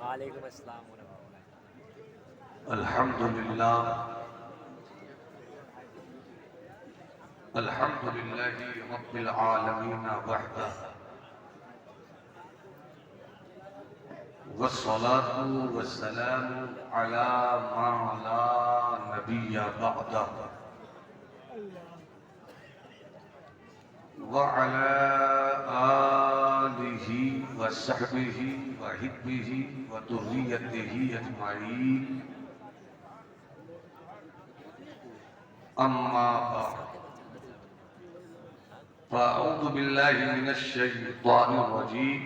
वालेकुम अस्सलाम। अल्हम्दुलिल्लाह अल्हम्दुलिल्लाहि रब्बिल आलमीन वहदा वस्सलातु वस्सलामु अला मा ला नबिय्य बअदा व अला आलिहि व सहबिहि व हिब्बिहि व दुर्रियतिहि अजमाईन अम्मा बाद फ़अऊज़ु बिल्लाहि मिनश शैतानिर रजीम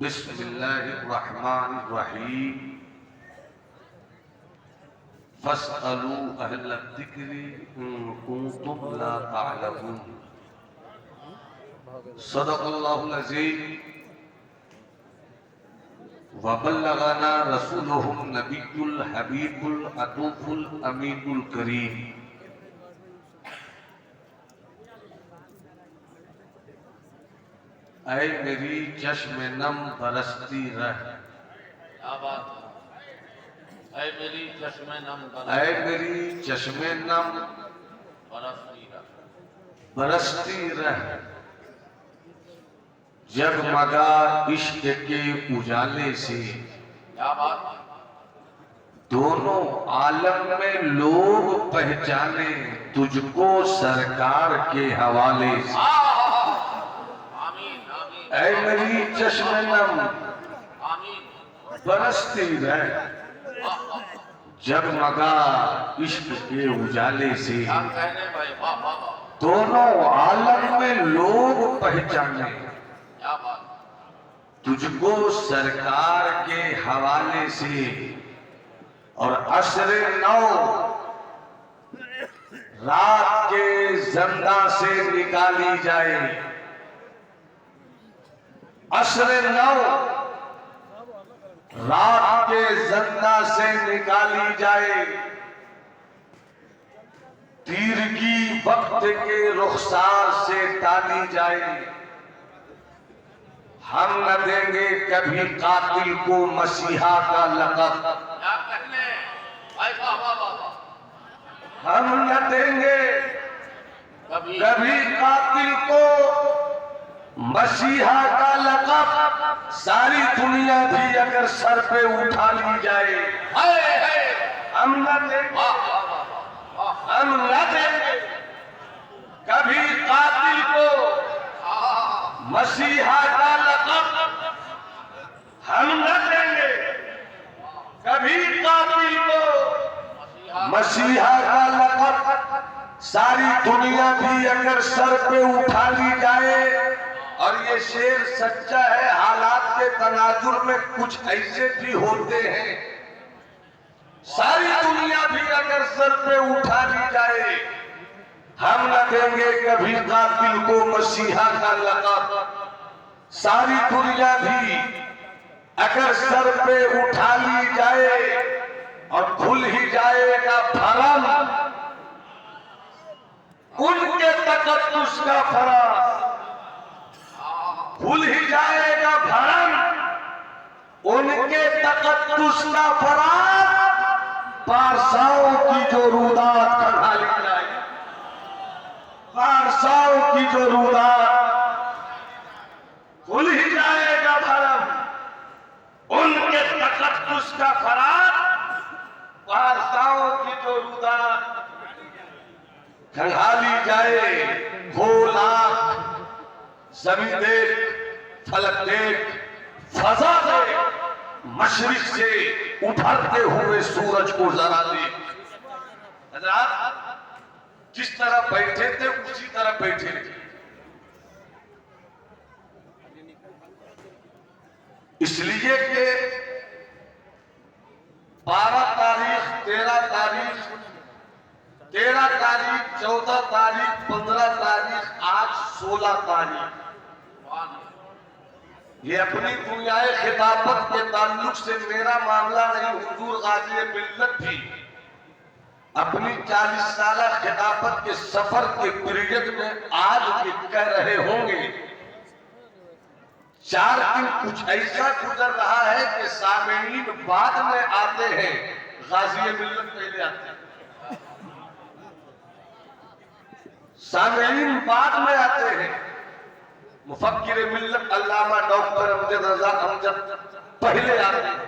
बिस्मिल्लाहिर रहमानिर रहीम फस्अलू अहलल ज़िक्रि इन कुंतुम ला तअलमून। सदक़ल्लाहुल अज़ीम व बल्लगना रसूलुहुन नबियुल हबीबुल अतूफुल अमीनुल करीम। ऐ मेरी चश्मे नम बरसती रह, क्या बात है? ऐ मेरी चश्मे नम ऐ मेरी चश्मे नम बरसती रह, जगमगा इश्क के उजाले से। क्या बात है? दोनों आलम में लोग पहचाने तुझको सरकार के हवाले से। आमीन आमीन ऐ मेरी चश्मे नम आमीन। बरसती रह, जगमगा इश्क के उजाले से। क्या कहने भाई, वाह वाह वाह, दोनों आलम में लोग पहचाने क्या बात। तुझको सरकार के हवाले से। और असरे नौ रात के जंदा से निकाली जाए, असरे नौ रात के जंदा से निकाली जाए, तीर की वक्त के रुखसार से टाली जाए। हम न देंगे कभी कातिल को मसीहा का लक़ब, क्या कहने भाई, वाह वाह वाह वाह। हम न देंगे कभी कभी कातिल को मसीहा का लक़ब। सारी दुनिया भी अगर सर पे उठा ली जाए, हाय हाय, हम न देंगे, वाह वाह वाह वाह। हम न देंगे कभी कातिल को मसीहा का लक़ब। हम न देंगे कभी कातिल को मसीहा का लक़ब। सारी दुनिया भी अगर सर पे उठा ली जाए। और ये शेर सच्चा है, हालात के तनाजुर में कुछ ऐसे भी होते हैं। सारी दुनिया भी अगर सर पे उठा ली जाए, हम न देंगे कभी कातिल को मसीहा का लक़ब। सारी दुनिया भी अगर सर पे उठा ली जाए और खुल ही जाएगा भरम उनके तकद्दुस का फराज, खुल ही जाएगा भरम उनके तकद्दुस का फराज। पारसाओं की जो रूदात खंगाली जाए, पारसाओं की जो रूदात, खुल ही जाएगा भरम उनके तकद्दुस का फराज। पारसाओं की जो रूदात खंगाली जाए। हो लाख ज़मीन देख, फलक देख, फजा देख, मशरिक से उभरते हुए सूरज को जरा देख। हज़रात जिस तरह बैठे थे उसी तरह बैठे थे। इसलिए कि 12 तारीख, 13 तारीख, 13 तारीख, 14 तारीख, 15 तारीख, आज 16 तारीख। ये अपनी दुनियाए खिताबत के ताल्लुक से मेरा मामला नहीं, हुजूर गाज़ी मिल्लत भी अपनी 40 साला खिलाफत के सफर के पीरियड में आज भी कह रहे होंगे 4 दिन कुछ ऐसा गुजर रहा है कि सामीन बाद में आते हैं, गाज़ी मिल्लत पहले आते हैं। सामीन बाद में आते हैं, मुफक्किर मिल्लत अल्लामा डॉक्टर अमजद रजा अमजद पहले आते हैं,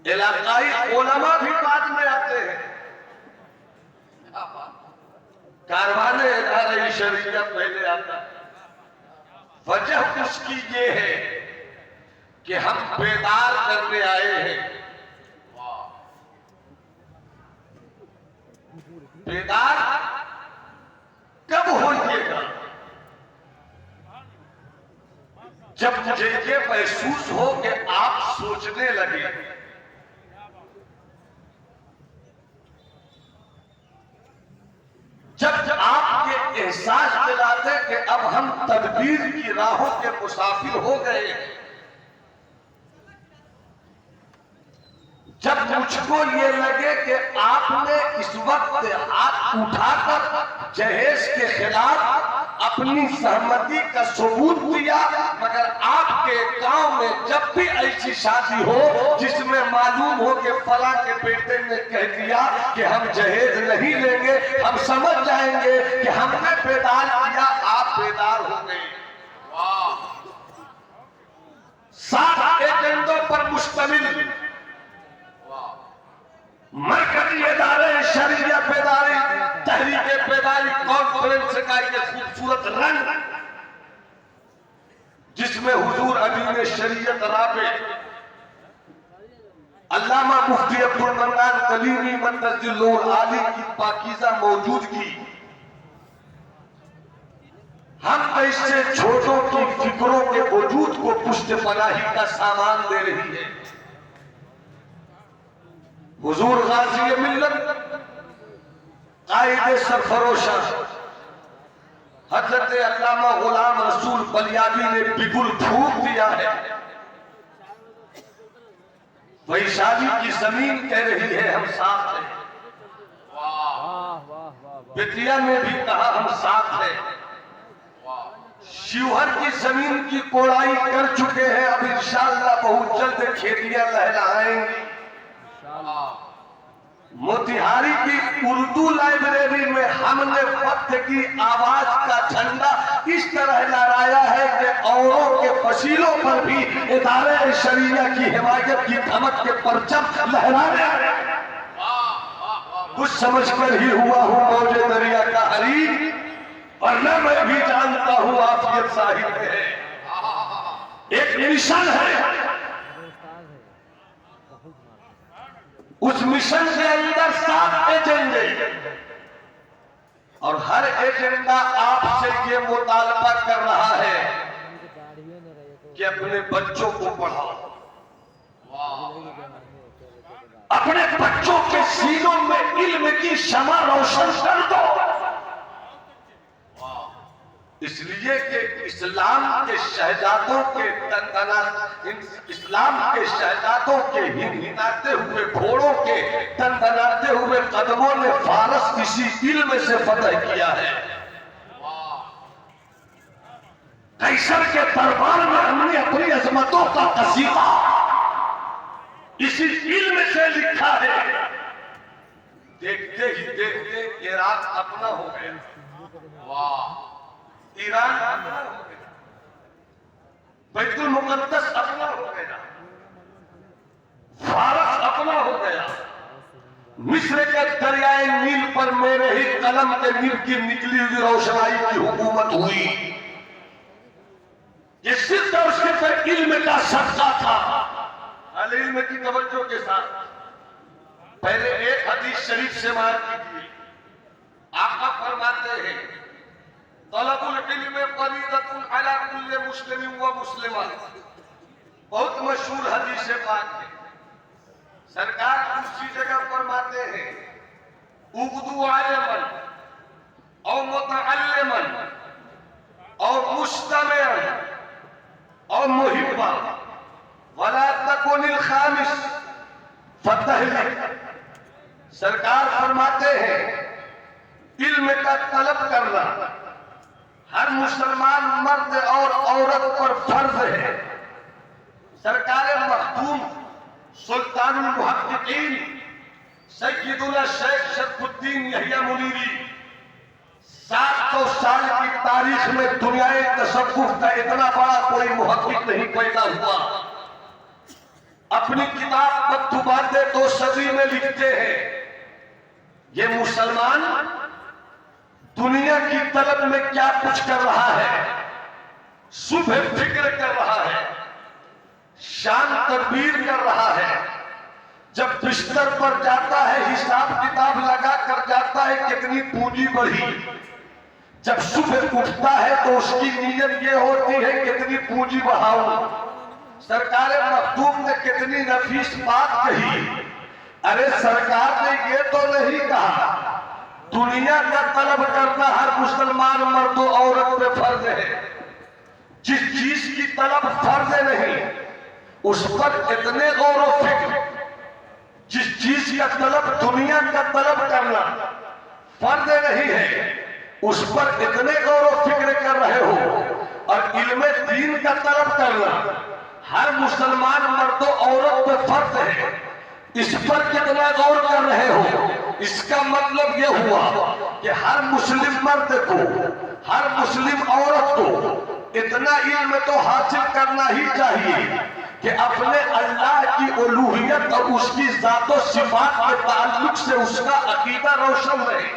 इलाकाई उलमा भी बाद में आते हैं, कारवाने इदारे शरीयत पहले आता है। वजह उसकी ये है कि हम बेदार करने आए हैं। बेदार कब होइएगा? जब मुझे ये महसूस हो कि आप सोचने लगे। जब आप ये एहसास दिलाते कि अब हम तदबीर की राहों के मुसाफिर हो गए, जब मुझको ये लगे कि आपने इस वक्त हाथ उठाकर जहेज के खिलाफ अपनी सहमति का सबूत दिया, मगर आपके गांव में जब भी ऐसी शादी हो जिसमें मालूम हो कि फला के बेटे ने कह दिया कि हम जहेज नहीं लेंगे, हम समझ जाएंगे कि हमने बेदार किया, आप बेदार हो गए। 7 एजेंडों पर मुश्तमिल मरकजी इदारे शरीयत बेदारी तहरीक बेदारी कॉन्फ्रेंस का ये खूबसूरत रंग, जिसमें हुजूर अमीन शरीयत राबे अल्लामा मुफ्ती अब्दुल मन्नान कलीमी मददुल आली की पाकीज़ा मौजूदगी हम ऐसे छोटों की फिक्रों के वजूद को पुष्ट पनाही का सामान दे रही है। हुजूर गाज़ी मिल्लत कायदे सरफरोशा हजरत अल्लामा गुलाम रसूल बलियाबी ने बिगुल फूंक दिया है। वैशाली की जमीन कह रही है हम साथ हैं, बेतिया ने भी कहा हम साथ हैं, शिवहर की जमीन की कोड़ाई कर चुके हैं, अब इंशाअल्लाह बहुत जल्द खेतियां लहराएंगी। मोतिहारी की उर्दू लाइब्रेरी में हमने वक्त की आवाज का झंडा इस तरह लहराया है कि औरों के फसीलों पर भी इदारे शरीया की हिमायत की धमक के परचम लहराने कुछ समझकर ही हुआ हूं मौजे दरिया का हरी, और न मैं भी जानता हूं आफियत साहिब है। एक मिशन है, उस मिशन के अंदर 7 एजेंडे, और हर एजेंडा आपसे ये मुतालबा कर रहा है कि अपने बच्चों को पढ़ाओ, अपने बच्चों के सीनों में इल्म की शमा रोशन कर दो। इसलिए कि इस्लाम के शहजादों के इस्लाम के शहजादों के हिनहिनाते हुए घोड़ों के तनतनाते हुए कदमों ने फारस इसी इल्म से फतह किया है। कैसर के दरबार में हमने अपनी अजमतों का कसीदा इसी इल्म से लिखा है। देखते ही देखते इराक अपना हो गया, वाह, ईरान अपना हो गया, बैतुल मुकद्दस अपना हो गया, फारस अपना हो गया, मिस्र के दरियाए नील पर मेरे ही कलम के नील की निकली हुई रोशनाई की हुकूमत हुई। ये सिर्फ और सिर्फ इल्म का सदका था। अल इल्म की तवज्जो के साथ पहले एक हदीस शरीफ से मार कीजिए। आका फरमाते हैं तलबुल इल्म फरीदतुन अला कुल्लि मुस्लिमिन व मुस्लिमा, बहुत मशहूर हदीस पाक है। सरकार दूसरी जगह फरमाते हैं उगदू आलिमन और मुतअल्लिमन और मुस्तमिअन और मुहिब्बा वला तकुनिल खामिस फतहलिक। सरकार फरमाते हैं इल्म का तलब करना, हर मुसलमान मर्द और औरत पर फर्ज है। सरकार मखदूम सुल्तानुल मुहक्किकीन सैयदुल्लाह शेख शरफुद्दीन यहिया मुनीरी 700 साल की तारीख में दुनियाए तसव्वुफ का इतना बड़ा कोई मुहक्किक नहीं पैदा हुआ। अपनी किताब मक्तूबाते 2 सदी में लिखते हैं, ये मुसलमान दुनिया की तलब में क्या कुछ कर रहा है, सुबह फिक्र कर रहा है, शाम तदबीर कर रहा है, जब बिस्तर पर जाता है हिसाब किताब लगा कर जाता है कितनी पूंजी बढ़ी, जब सुबह उठता है तो उसकी नीयत ये होती है कितनी पूंजी बढ़ाऊं। सरकार मखदूम ने कितनी नफीस बात कही। अरे सरकार ने ये तो नहीं कहा दुनिया का तलब करना हर मुसलमान मर्द और औरत पे फर्ज है। जिस चीज की तलब फर्ज नहीं उस पर इतने गौर व फिक्र, जिस चीज का तलब दुनिया का तलब करना फर्ज नहीं है उस पर इतने गौर व फिक्र कर रहे हो। और इल्मे दीन का तलब करना हर मुसलमान मर्द और औरत पे फर्ज है, इस पर कितना गौर कर रहे हो। इसका मतलब यह हुआ कि हर मुस्लिम मर्द को, हर मुस्लिम औरत को इतना इल्म तो हासिल करना ही चाहिए कि अपने अल्लाह की उलूहियत और उसकी जातो सिफात के ताल्लुक से उसका अकीदा रोशन रहे।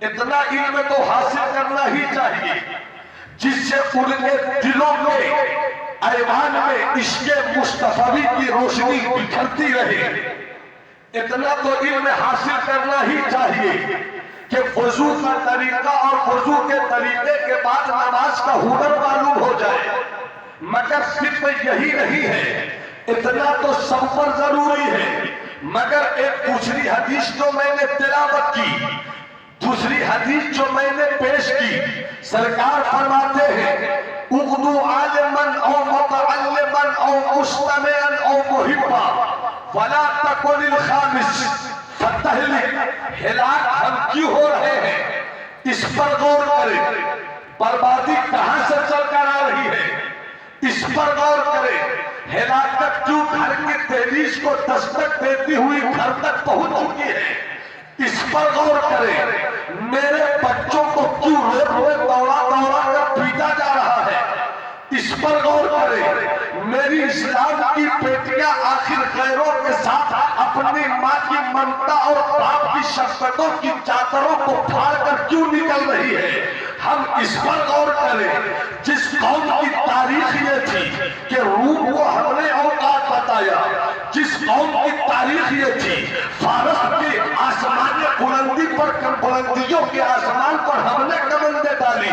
इतना इल्म तो हासिल करना ही चाहिए जिससे उनके दिलों में ऐवान में इश्क़े मुस्तफवी की रोशनी बिखरती रहे। इतना तो इल्म हासिल करना ही चाहिए कि वजू का तरीका और वजू के तरीके के बाद नमाज का हुनर मालूम हो जाए। मगर सिर्फ यही नहीं है, इतना तो सब पर जरूरी है। मगर एक दूसरी हदीस जो मैंने तिलावत की, दूसरी हदीस जो मैंने पेश की, सरकार फरमाते हैं उक़्दू आलिमन औ मुतअल्लिमन औ मुस्तमिअन औ मुहिब्बा वला तकुनिल खामिस फतहलिक। हिलाक हम क्यों हो रहे हैं इस पर गौर करें। बर्बादी कहां से चलकर आ रही है इस पर गौर करें। हिलाकत क्यों घर की दहलीज को दस्तक देती हुई घर तक पहुंच चुकी है इस पर गौर करें। मेरे बच्चों को क्यों रोड में दौड़ा दौड़ा कर पीटा जा रहा है इस पर गौर करें। मेरी इस्लाम की बेटियां आखिर गैरों के साथ अपनी माँ की ममता और बाप की शफ़क़तों की चादरों को फाड़ कर क्यों निकल रही है, हम इस पर गौर करें। जिस कौम की तारीख ये थी कि रूम को हमने औकात बताया, जिस कौम की तारीख ये थी फारस के आसमान बुलंदी पर बुलंदियों के आसमान पर हमने कमंदे डाली,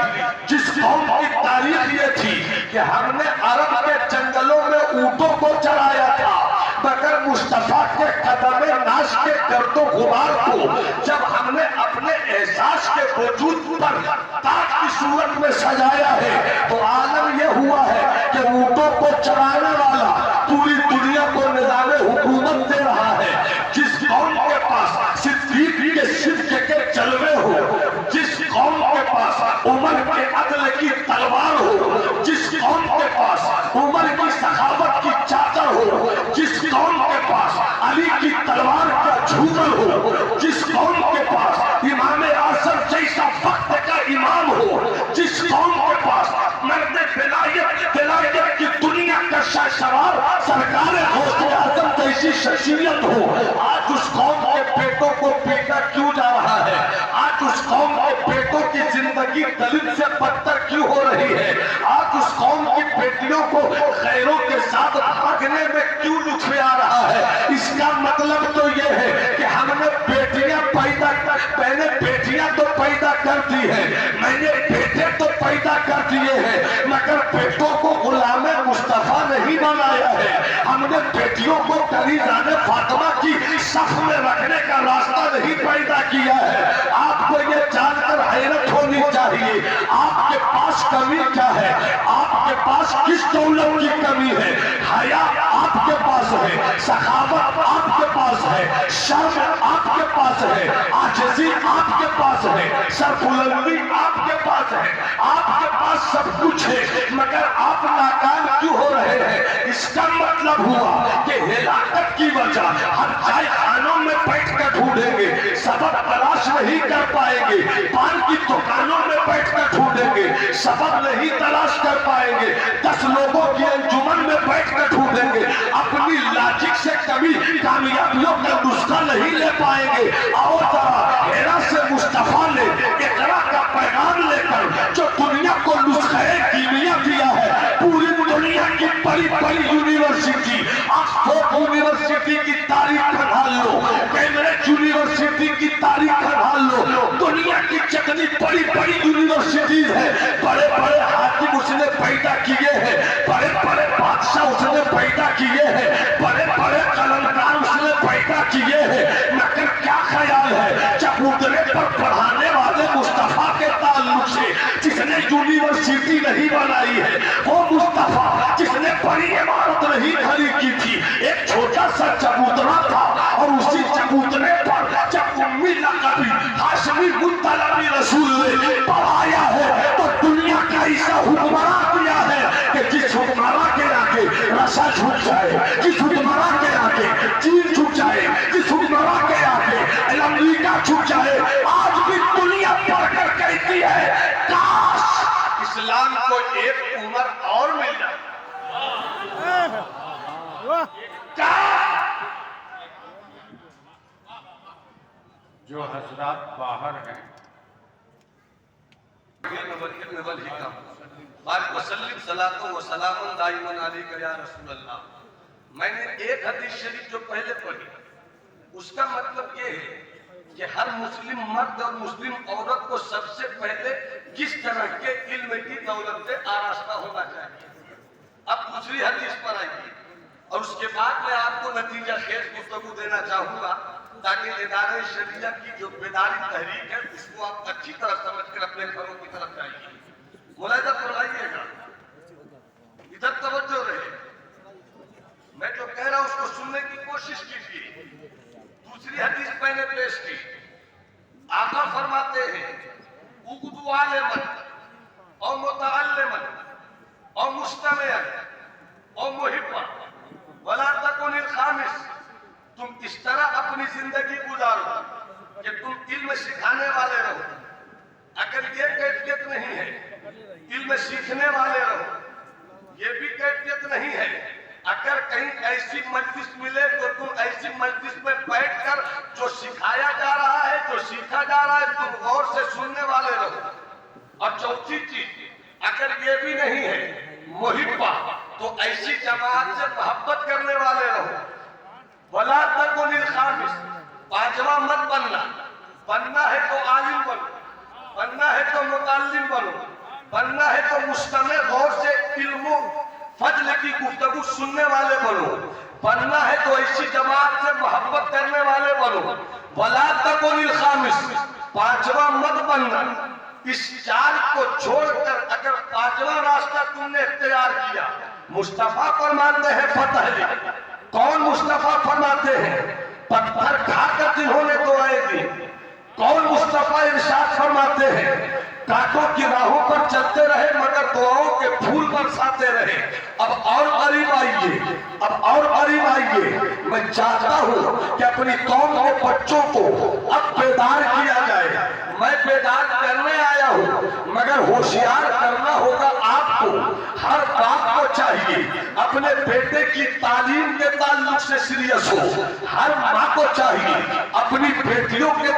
जिस कौम की तारीख ये थी कि हमने अरब के जंगलों में ऊंटों को चराया था, मगर मुस्तफा के कदमे नाश के गर्दो गुबार को जब हमने अपने एहसास के वजूद पर ताज की सूरत में सजाया है तो आलम यह हुआ है कि ऊंटों को चराने वाला पूरी दुनिया को निज़ामे हुकूमत दे रहा है। जिस कौम के पास सिद्दीक के सिद्क के जलवे हो, जिस कौम के पास उमर के अदल की तलवार हो, जिस कौम के पास उमर की सखावत की चादर हो, जिस कौम के पास अली की तलवार का झूमर हो, जिस कौम के पास इमाम आज़म जैसा वक्त का इमाम हो, जिस कौम के पास मर्द विलायत की दुनिया का शाहसवार सरकार गौसे आज़म जैसी शख्सियत हो, आज उस कौम के बेटों को पीटा क्यों जा रहा है, आज उस कौम के बेटों की जिंदगी दलित से बदतर क्यों हो रही है, आज उस कौम की बेटियों को गैरों के साथ भागने में क्यों लुत्फ़ आ रहा है। इसका मतलब तो यह है कि हमने बेटियां पैदा कर, मैंने बेटियां तो पैदा कर दी है, मैंने बेटे तो पैदा कर दिए हैं, मगर बेटों को गुलामे मुस्तफा नहीं बनाया है। हमने बेटियों को कलीजाने फातिमा की सफ में रखने का रास्ता नहीं पैदा किया है। आपको ये जानकर हैरत होनी चाहिए आपके पास कमी क्या है, आपके पास किस दौलत की कमी है। हया आपके पास है, सखावत आपके पास है, शर्म आपके पास है, आजिज़ी आपके पास है, सरबुलंदी आपके पास है, आपके पास सब कुछ है, मगर आप नाकाम क्यों हो रहे हैं? इसका मतलब हुआ कि हिलाकत की वजह हम चाय खानों में बैठ कर ढूंढेंगे, सबक तलाश नहीं कर पाएंगे, पान की दुकानों में बैठ कर ढूंढेंगे, सबक नहीं तलाश कर पाएंगे, 10 लोगों की अंजुमन में बैठ कर ढूंढेंगे, अपनी लॉजिक से कभी कामयाबियों का नुस्खा नहीं ले पाएंगे। और जरा हेरा से मुस्तफा ने इकरा का पैगाम लेकर जो दुनिया को नुस्खे कीमिया दिया है, पूरी दुनिया की बड़ी बड़ी यूनिवर्सिटी, ऑक्सफोर्ड यूनिवर्सिटी की तारीख खंगाल लो, कैम्ब्रिज यूनिवर्सिटी की तारीख खंगाल लो, दुनिया की जितनी बड़ी बड़ी यूनिवर्सिटीज है, बड़े बड़े हाकिम उसने पैदा किए हैं, बड़े बड़े बादशाह उसने पैदा किए हैं, बड़े बड़े कलमकार उसने पैदा किए हैं, मगर क्या ख्याल है चबूतरे पर पढ़ाने वाले मुस्तफा के ताल्लुक से जिसने यूनिवर्सिटी नहीं बनाई है, वो मुस्तफा जिसने बड़ी इमारत नहीं खड़ी की थी, एक छोटा सा चबूतरा था, और उसी चबूतरे पर जब उम्मी लक़बी हाशमी मुत्तलबी रसूल ने पढ़ाया है, तो दुनिया का ऐसा हुक्मरान दिया है कि जिस हुक्मरान के आगे रसा झुक जाए, जिस हुक्मरान के आगे चीन झुक जाए, जिस हुक्मरान के आगे अमेरिका झुक जाए, आज भी दुनिया पढ़कर कहती है काश इस्लाम को एक उम्र और मिल जाए। जो हजरात बाहर हैं, मैंने एक हदीस शरीफ जो पहले पढ़ी, उसका मतलब ये है कि हर मुस्लिम मर्द और मुस्लिम औरत को सबसे पहले किस तरह के इल्म की दौलत से आरास्ता होना चाहिए। अब दूसरी हदीस पर आएगी और उसके बाद मैं आपको नतीजा खेज गुफ्तगू देना चाहूंगा, ताकि इदारे शरिया की जो बेदारी तहरीक है उसको आप अच्छी तरह समझकर अपने घरों की तरफ जाइए। मुलाहिजा फरमाइएगा, इधर तवज्जो रहे, मैं जो कह रहा हूं उसको सुनने की कोशिश कीजिए। दूसरी हदीस मैंने पेश की, आका फरमाते हैं उक़्दू आलिमन और मुतअल्लिमन और मुस्तमिअन और मुहिब्बन वला तकुनिल खामिस, तुम इस तरह अपनी जिंदगी गुजारो कि तुम इल्म सिखाने वाले रहो। अगर ये कैफियत नहीं है, इल्म सीखने वाले रहो, ये भी कैफियत नहीं है, अगर कहीं ऐसी मजलिस मिले तो तुम ऐसी मजलिस में बैठकर जो सिखाया जा रहा है, जो सीखा जा रहा है, तुम गौर से सुनने वाले रहो। और चौथी चीज अगर ये भी नहीं है मुहिब्बा, तो ऐसी जमात से मोहब्बत करने वाले रहो। वला तकुनिल खामिस, पांचवा मत बनना, बनना है तो आलिम बनो, बनना है तो मुतअल्लिम बनो, बनना है तो मुस्तमे गौर से इल्म फजल की गुफ्तगू सुनने वाले बनो, बनना है तो ऐसी जमात से मोहब्बत करने वाले बनो। वला तकुनिल खामिस, पांचवा मत बनना। इस चार को छोड़कर अगर पांचवा रास्ता तुमने इख्तियार किया, मुस्तफा फरमाते हैं फतह, कौन मुस्तफा फरमाते हैं पत्थर खाकर जिन्होंने तो आएगी, कौन मुस्तफा इरशाद फरमाते हैं कांटों की राहों पर चलते रहे मगर दुआओं के फूल बरसाते रहे। अब और करीब आइए, अब और करीब आइए, मैं चाहता हूं कि अपनी कौम के बच्चों को अब बेदार किया जाए। मैं बेदार करने आया हूं, मगर होशियार करना होगा आपको। हर बाप को चाहिए अपने बेटे की तालीम के ताल्लुक से सीरियस हो, हर माँ को चाहिए अपनी बेटियों के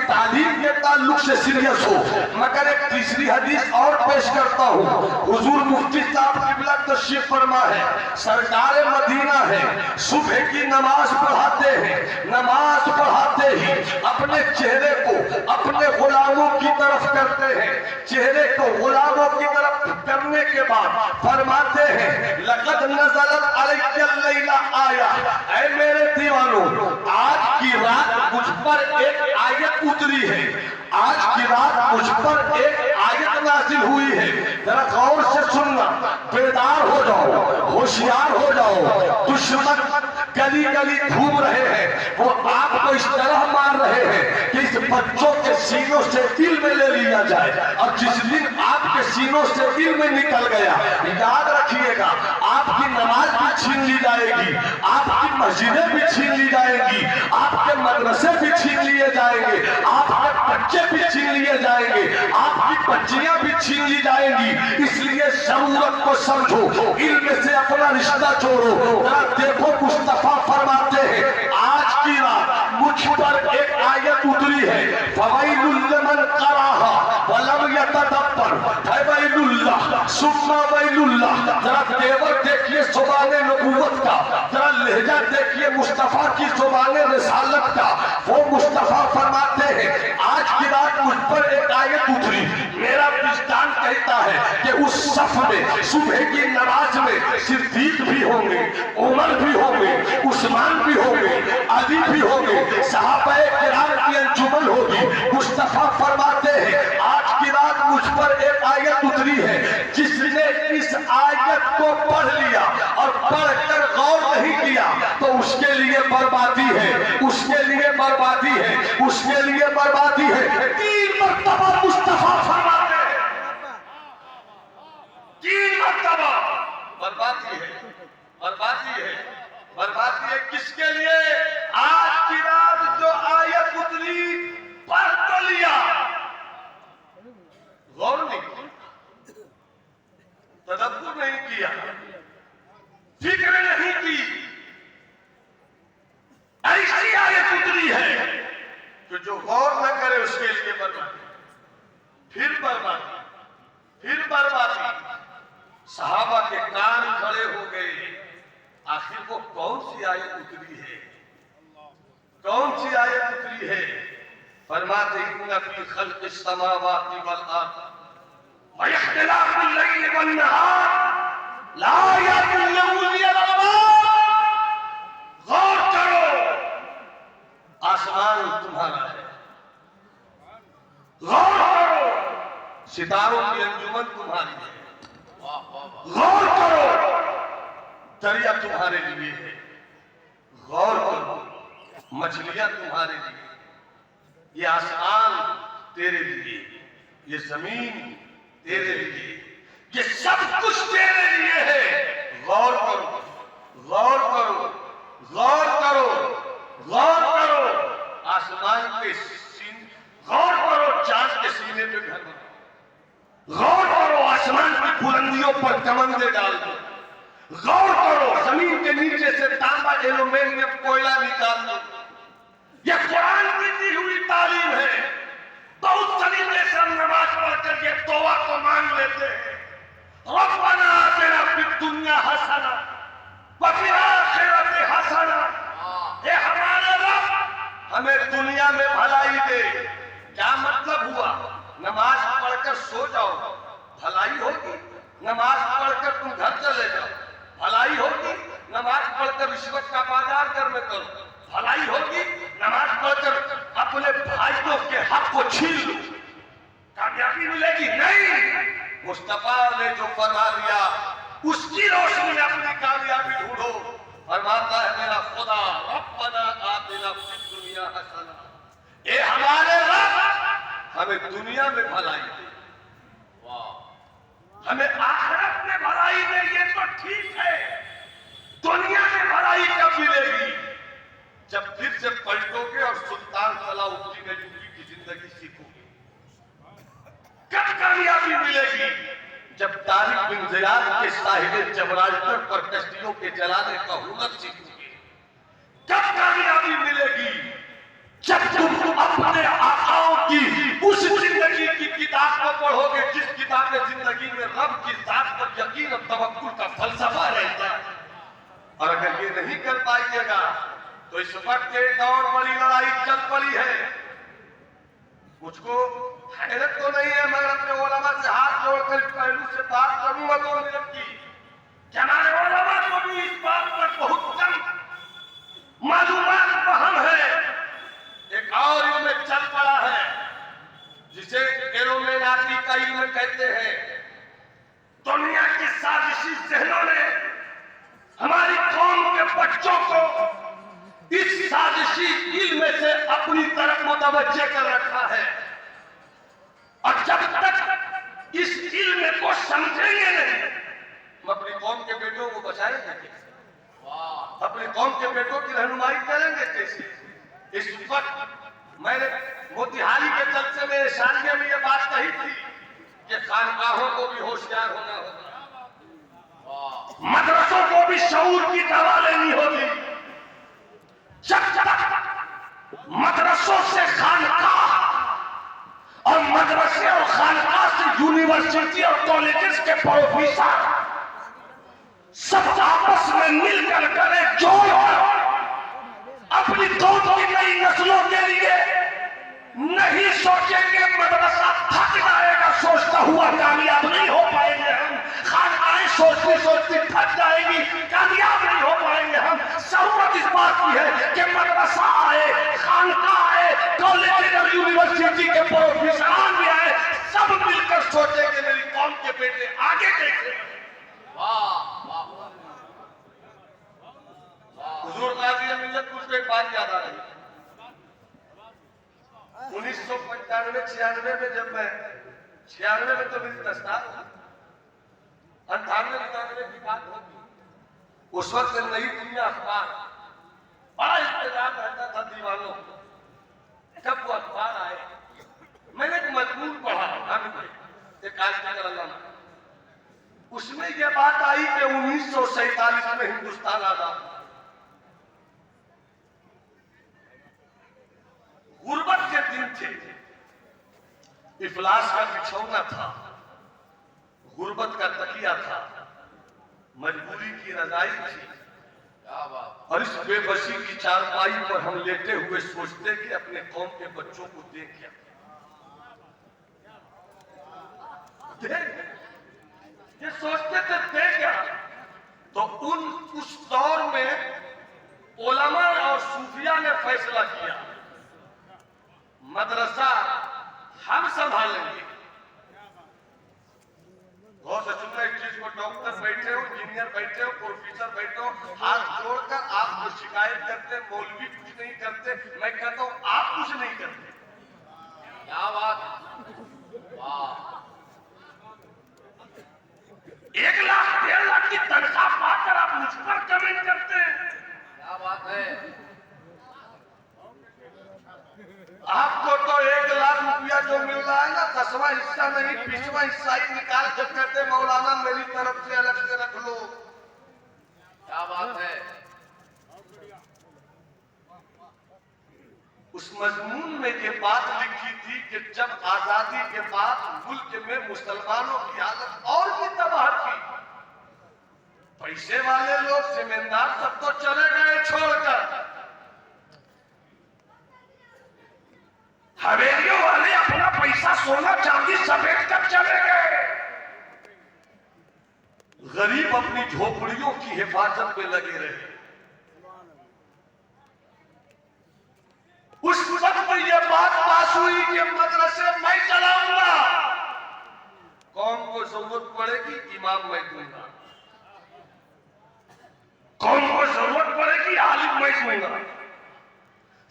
तालीम के ताल्लुक से सीरियस हो। मगर एक तीसरी हदीस और पेश करता हूँ। हुजूर मुफ्ती साहब किबला तशरीफ फरमा है, सरकार मदीना है, सुबह की नमाज पढ़ाते हैं, नमाज पढ़ाते ही अपने चेहरे को अपने गुलामों की तरफ करते हैं, चेहरे को गुलामों की तरफ करने के बाद फरमाते हैं लक़द नज़लत अलैयल लैला आया, ऐ मेरे दीवानों आज की रात मुझ पर एक आयत उतरी है, आज की रात मुझ पर एक आयत नाज़िल हुई है। जरा गौर से सुनना, बेदार हो जाओ, होशियार हो जाओ। दुश्मन गली गली घूम रहे हैं, वो आपको इस तरह मार रहे हैं कि इस बच्चों के सीनों से इल्म ले लिया जाए। और जिस दिन आपके सीनों से इल्म निकल गया, याद रखिएगा, आपकी नमाज भी छीन ली जाएगी, आपकी मस्जिदें भी छीन ली जाएगी, आपके मदरसे भी छीन लिए जाएंगे, आपके बच्चे भी छीन लिए जाएंगे, आपकी बच्चियां भी छीन ली जाएंगी। इसलिए जरूरत को समझो, इल्म से अपना रिश्ता जोड़ो। जरा देखो, मुस्तफा फरमाते हैं, आज की रात मुझ पर एक आयत उतरी है, फवैलुल लिमन क़राहा वलम यतदब्बर, फवैलुल्लाह सुम्मा वैलुल्लाह। जरा तेवर देखिए ज़ुबाने नबूवत का, जरा लहजा देखिए मुस्तफा की ज़ुबाने रिसालत का। वो मुस्तफा फरमाते हैं, आज की रात मुझ पर एक आयत उतरी, मेरा विजदान कहता है कि उस सफ में सुबह की नमाज में सिद्दीक भी होंगे, उमर भी होंगे, उस्मान भी होंगे, अली भी होंगे, सहाबाए किराम की अंजुमन होगी। मुस्तफा फरमाते हैं, आज की रात मुझ पर एक आयत उतरी है, जिसने इस आयत को पढ़ लिया और पढ़कर गौर नहीं किया तो उसके लिए बर्बादी है, उसके लिए बर्बादी है, उसके लिए बर्बादी है। 3 मरतबा मुस्तफा फरमाते हैं, 3 मरतबा बर्बादी है, बर्बादी है, बर्बादी है। किसके लिए? आज की रात जो आयत उतरी, पढ़ तो लिया, गौर नहीं किया, तदब्बुर नहीं किया, फिक्र नहीं की। ऐसी आयत उतरी है कि जो गौर न करे उसके लिए बर्बादी, फिर बर्बादी, फिर बर्बादी। सहाबा के कान खड़े हो गए, आखिर वो कौन सी आयत उतरी है, कौन सी आयत उतरी है? फरमाते इन्ना फी खल्क़िस समावाति वल अर्द व इख्तिलाफिल लैल वन नहार लायातिन लिउलिल अलबाब। गौर करो, आसमान तुम्हारा है, गौर करो, सितारों की अंजुमन तुम्हारी है, गौर करो, दरिया तुम्हारे लिए है, गौर करो, मछलियां तुम्हारे लिए, ये आसमान तेरे लिए, ये जमीन तेरे लिए, ये सब कुछ तेरे लिए है। गौर करो, गौर करो, गौर करो, गौर करो, आसमान के सीने, गौर करो, चांद के सीने पे घर बनाओ, गौर करो, आसमान की बुलंदियों पर कमंदे डाल दो, गौर करो, जमीन के नीचे से तांबा एल्यूमिनियम कोयला निकाल दो। यह कुरान की दी हुई तालीम है। बहुत तरीके से हम नमाज पढ़कर ये दुआ को मांग लेते हैं, रब्बना आतिना फिद दुनिया हसना व फिल आखिरति हसना। ये हमारे रब हमें दुनिया में भलाई दे। क्या मतलब हुआ? नमाज पढ़कर सो जाओ, भलाई होगी। नमाज पढ़कर तुम घर चले जाओ, भलाई होगी। नमाज पढ़कर रिश्वत का बाजार घर में करो, भलाई होगी। नमाज पढ़कर अपने भाइयों के हक को छीन लो, कामयाबी मिलेगी नहीं। मुस्तफा ने जो फरमा दिया, उसकी रोशनी में अपनी कामयाबी ढूंढो। फरमाता है मेरा खुदा, रब्बना आतिना फिद दुनिया हसना, ये हमारे रब हमें दुनिया में भलाई दे, हमें आखिरत में भलाई दे। ये तो ठीक है, दुनिया में भलाई कब मिलेगी? जब फिर से पलटोगे और सुल्तान सलाउद्दीन अय्यूबी की जिंदगी सीखोगे। कब कामयाबी मिलेगी? जब तारिक बिन ज़ियाद के साहिबे जबराल्टर पर कश्तियों के जलाने का हुनर सीखोगे। कब कामयाबी मिलेगी? जब तुम अपने आकाओं की उस जिंदगी की किताब को पढ़ोगे जिस किताब में जिंदगी में रब की जात पर यकीन और तवक्कुल का फलसफा रहता है। और अगर ये नहीं कर पाइएगा तो इस वक्त के दौर बड़ी लड़ाई चल पड़ी है। मुझको हैरत तो नहीं है, मगर अपने उलमा से हाथ जोड़कर पहलू से बात करूंगा 2 मिनट की कि हमारे उलमा को भी इस बात पर बहुत कम मालूमात वहम है। एक और इल्म चल पड़ा है जिसे एरोमेनाटी का इल्म कहते हैं। दुनिया के साजिशी जहनों ने हमारी कौम के अपनी तरफ मुतवज्जे कर रखा है। और जब तक इस इल्म को समझेंगे नहीं, हम अपनी कौम के बेटों को बचाएंगे कैसे? अपनी कौम के बेटों की रहनुमाई करेंगे कैसे? इस वक्त मैंने मोतिहारी के जलसे में शादिया में ये बात कही थी कि खानकाहों को भी होशियार होना होगा, मदरसों को भी शऊर की दवा लेनी होगी। जब तक मदरसों से खानकाह और मदरसे और खानकाह से यूनिवर्सिटी और कॉलेजेस के प्रोफेसर सब आपस में मिलकर करें जोड़ अपनी कौम की नई नस्लों के लिए नहीं सोचेंगे मदरसा थक जाएगा, सोचता हुआ कामयाब नहीं हो पाएंगे हम। खानकाहें सोचती सोचती थक जाएगी, कामयाब नहीं हो पाएंगे हम। जरूरत इस बात की है कि मदरसा आए, खानकाह आए, कॉलेज और यूनिवर्सिटी के प्रोफेसर भी आए, सब मिलकर सोचे कि मेरी कौम के बेटे आगे देखें। हुजूर काजी मिल्लत कुछ एक बात याद आ रही। 1995-96 में जब मैं 96 में तो मेरी दस्तार 98-99 की बात होगी, उस वक्त नई दुनिया अखबार बड़ा इंतजार रहता था दीवानों को। जब वो अखबार आए, मैंने एक मजमून पढ़ा उसमें यह बात आई कि 1947 में हिंदुस्तान आजाद। गुर्बत के दिन थे, इफलास का बिछौना था, गुर्बत का तकिया था, मजबूरी की रजाई थी, और इस बेबसी की चारपाई पर हम लेटे हुए सोचते कि अपने कौम के बच्चों को देख क्या ये सोचते थे देख क्या। तो उस दौर में उलमा और सूफिया ने फैसला किया मदरसा हम संभालेंगे। बहुत से सुनना एक चीज को, डॉक्टर बैठे हो, इंजीनियर बैठे हो, प्रोफेसर बैठे हो, हाथ जोड़कर आप कुछ शिकायत करते, मौलवी कुछ नहीं करते, मैं कहता हूं आप कुछ नहीं करते। क्या बात, वाह। 1 लाख 1.5 लाख की तनख्वाह पाकर आप मुझ पर कमेंट करते हैं, क्या बात है। आपको तो 1 लाख रुपया जो मिल रहा है ना, 10वां हिस्सा नहीं 20वां हिस्सा ही निकाल कर कहते मौलाना मेरी तरफ से अलग से रख लो। क्या बात है। उस मजमून में ये बात लिखी थी कि जब आजादी के बाद मुल्क में मुसलमानों की हालत और भी तबाह थी, पैसे वाले लोग जिम्मेदार सब तो चले गए छोड़कर, हवेलियों वाले अपना पैसा सोना चांदी समेट कर चले गए, गरीब अपनी झोपड़ियों की हिफाजत में लगे रहे। उस वक्त यह बात पास हुई कि मदरसे मैं चलाऊंगा, कौम को जरूरत पड़ेगी इमाम मैं दूंगा, कौम को जरूरत पड़ेगी आलिम मैं दूंगा,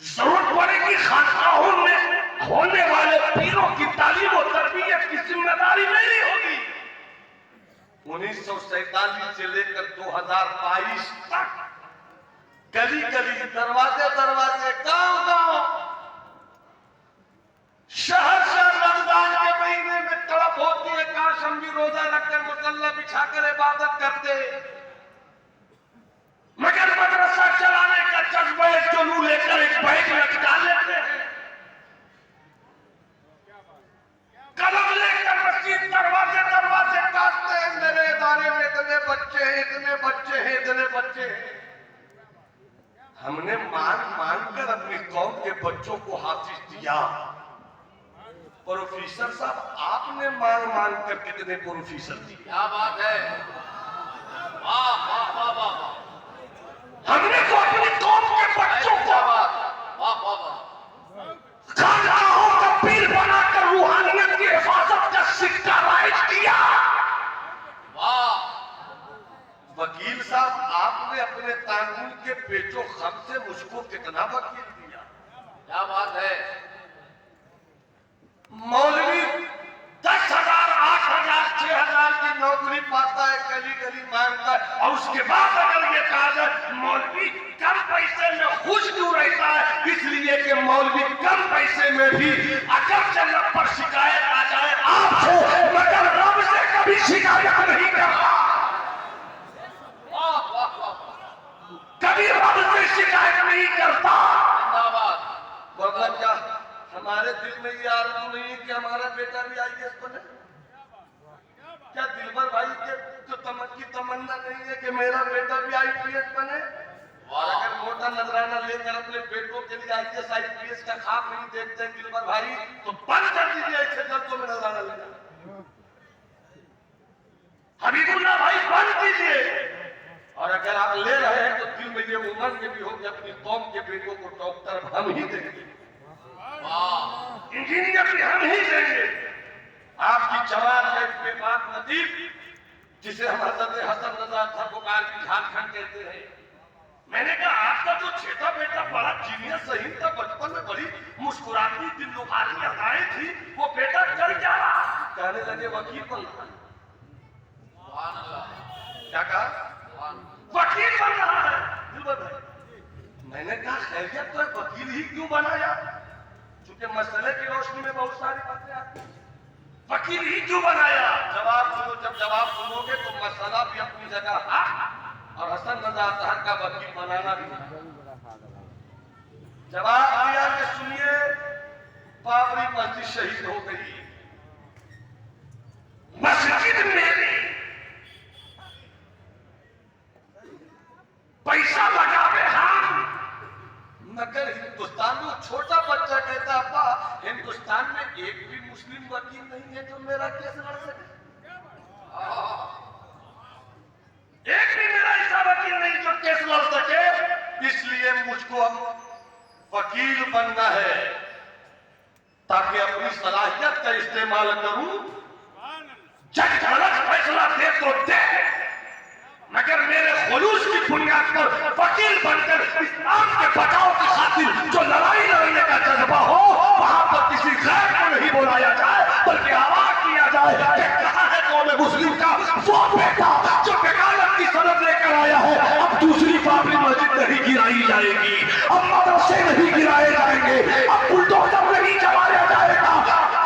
जरूरत पड़ेगी खानकाहों में होने वाले पीरों की तालीम और तरबियत की जिम्मेदारी मेरी होगी। 1947 से लेकर 2022 तक गली गली, दरवाजे दरवाजे, गांव गांव, शहर शहर रमजान के महीने में तड़प होती है, काश हम भी रोजा रखकर मुसल्ला बिछाकर इबादत करते, मगर मदरसा चलाने का जज्बा जुनून लेकर एक बैग लटका लेते हैं, कलम लेकर मस्जिद दरवाजे दरवाजे काटते हैं, मेरे इदारे में इतने बच्चे हैं, इतने बच्चे हैं, इतने बच्चे हैं। हमने मांग मांग कर अपनी कौम के बच्चों को हाफिज दिया। प्रोफेसर साहब आपने मांग मांग कर कितने प्रोफेसर दिए? क्या बात है, वाह वाह वाह वाह। हमने तो अपनी कौम के बच्चों को वाह वाह वाह खानकाहों का पीर बनाकर रूहानियत की हिफाजत का सिक्का राइज किया। वाह। वकील साहब आपने अपने कानून के पेचो खम से मुझको कितना वकील दिया, क्या बात है। मौलवी 10,000, 8,000, 6,000 की नौकरी पाता है, गली गली मांगता है, और उसके बाद अगर ये कहा जाए मौलवी कम पैसे में खुश क्यों रहता है, इसलिए कि मौलवी कम पैसे में भी अगर जन्नत पर शिकायत आ जाए आपसे, मगर रब से कभी शिकायत नहीं करता, वाह वाह वाह, कभी रब से शिकायत नहीं करता। जिंदाबाद। मतलब क्या हमारे दिल में ये आरज़ू नहीं है कि हमारा बेटा भी आईएएस बने? क्या दिलबर भाई के तो तमन्ना नहीं है कि मेरा बेटा भी आईपीएस बने? और अगर मोटा नजराना लेकर अपने बेटों के लिए आईएएस आईपीएस का ख्वाब नहीं देखते हैं दिलबर भाई, तो बंद कर दीजिए ऐसे जल्दों में नजराना लेना। हबीबुल्लाह भाई बंद कीजिए। और अगर आप ले रहे हैं तो दिल में ये उमंग भी हो कि अपनी कौम के बेटों को डॉक्टर हम ही देंगे, इंजीनियर भी हम ही देंगे। आपकी जवान है बेबाक नदीफ, जिसे हम हजरत हसन रजा था पुकार की झारखंड कहते हैं। मैंने कहा आपका जो छेटा बेटा बड़ा जीनियस सही था, बचपन में बड़ी मुस्कुराती दिल लुभाती अदाएं थी, वो बेटा कर क्या रहा? कहने लगे वकील बन रहा। क्या कहा? वकील बन रहा है। दिलबर भाई मैंने कहा खैरियत तो वकील ही क्यों बनाया, क्योंकि मसले की रोशनी में बहुत सारी बातें आती हैं। वकील ही क्यों बनाया? जवाब सुनो, जब जवाब सुनोगे तो मसला भी अपनी जगह है और हसन रजा अतहर का वकील बनाना भी। जवाब दिया कि सुनिए, बाबरी मस्जिद शहीद हो गई, मस्जिद मेरी, पैसा लगावे हम, मगर हिंदुस्तान में छोटा बच्चा कहता अब्बा हिंदुस्तान में एक भी मुस्लिम वकील नहीं है जो मेरा केस लड़ सके, एक भी मेरा ऐसा वकील नहीं जो केस लड़ सके। इसलिए मुझको अब वकील बनना है ताकि अपनी सलाहियत का इस्तेमाल करूं। जज गलत फैसला दे तो दे, मगर मेरे खुलूस की बुनियाद पर वकील बनकर इस्लाम के बचाव की खातिर जो लड़ाई लड़ने का जज्बा हो, वहां पर किसी गैर को नहीं बुलाया जाए, बल्कि आवाज किया जाए कि कहां है कौम मुस्लिम का वो बेटा जो वकालत की सनद लेकर आया है। अब दूसरी बाबरी मस्जिद नहीं गिराई जाएगी, अब मदरसे नहीं गिराए जाएंगे, अब बुलडोजर नहीं चलाया जाएगा।